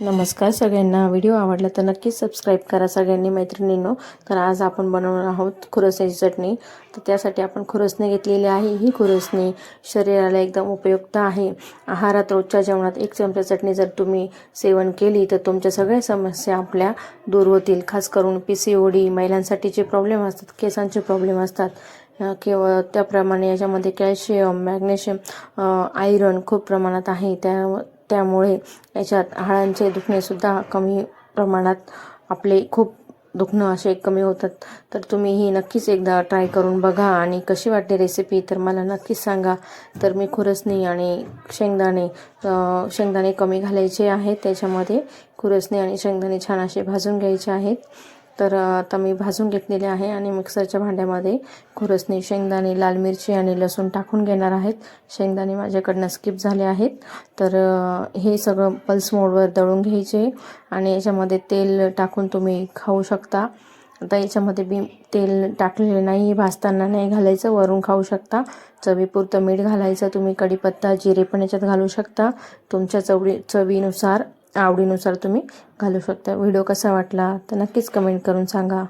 नमस्कार सगळ्यांना. व्हिडिओ आवडला तर नक्कीच सबस्क्राईब करा सगळ्यांनी मैत्रिणींनो. तर आज आपण बनवणार आहोत खुरसण्याची चटणी. तर त्यासाठी आपण खुरसणी घेतलेली आहे. ही खुरसणी शरीराला एकदम उपयुक्त आहे. आहारात रोजच्या जेवणात 1 चमचा चटणी जर तुम्ही सेवन केली तर तुमच्या सगळ्या समस्या आपल्या दूर होतील. खास करून PCOD, महिलांसाठी जे प्रॉब्लेम असतात, केसांचे प्रॉब्लेम असतात किंवा त्याप्रमाणे याच्यामध्ये कॅल्शियम, मॅग्नेशियम, आयरन खूप प्रमाणात आहे. त्यामुळे याच्यात हाडांचे दुखणेसुद्धा कमी प्रमाणात आपले खूप दुखणं असे कमी होतात. तर तुम्ही ही नक्कीच एकदा ट्राय करून बघा आणि कशी वाटते रेसिपी तर मला नक्कीच सांगा. तर मी खुरसणी आणि शेंगदाणे कमी घालायचे आहेत. त्याच्यामध्ये खुरसणी आणि शेंगदाणे छान असे भाजून घ्यायचे आहेत. तर आता मी भाजून घेतलेले आहे आणि मिक्सरच्या भांड्यामध्ये खुरसणी, शेंगदाणे, लाल मिरची आणि लसूण टाकून घेणार आहेत. शेंगदाणे माझ्याकडनं स्किप झाले आहेत. तर हे सगळं पल्स मोडवर दळून घ्यायचे आणि याच्यामध्ये तेल टाकून तुम्ही खाऊ शकता. आता याच्यामध्ये मी तेल टाकलेलं नाही, भाजताना नाही घालायचं, वरून खाऊ शकता. चवीपुरतं मीठ घालायचं. तुम्ही कढीपत्ता, जिरे पण याच्यात घालू शकता. तुमच्या चवीनुसार, आवडीनुसार तुम्ही घालू शकता. व्हिडिओ कसा वाटला तर नक्कीच कमेंट करून सांगा.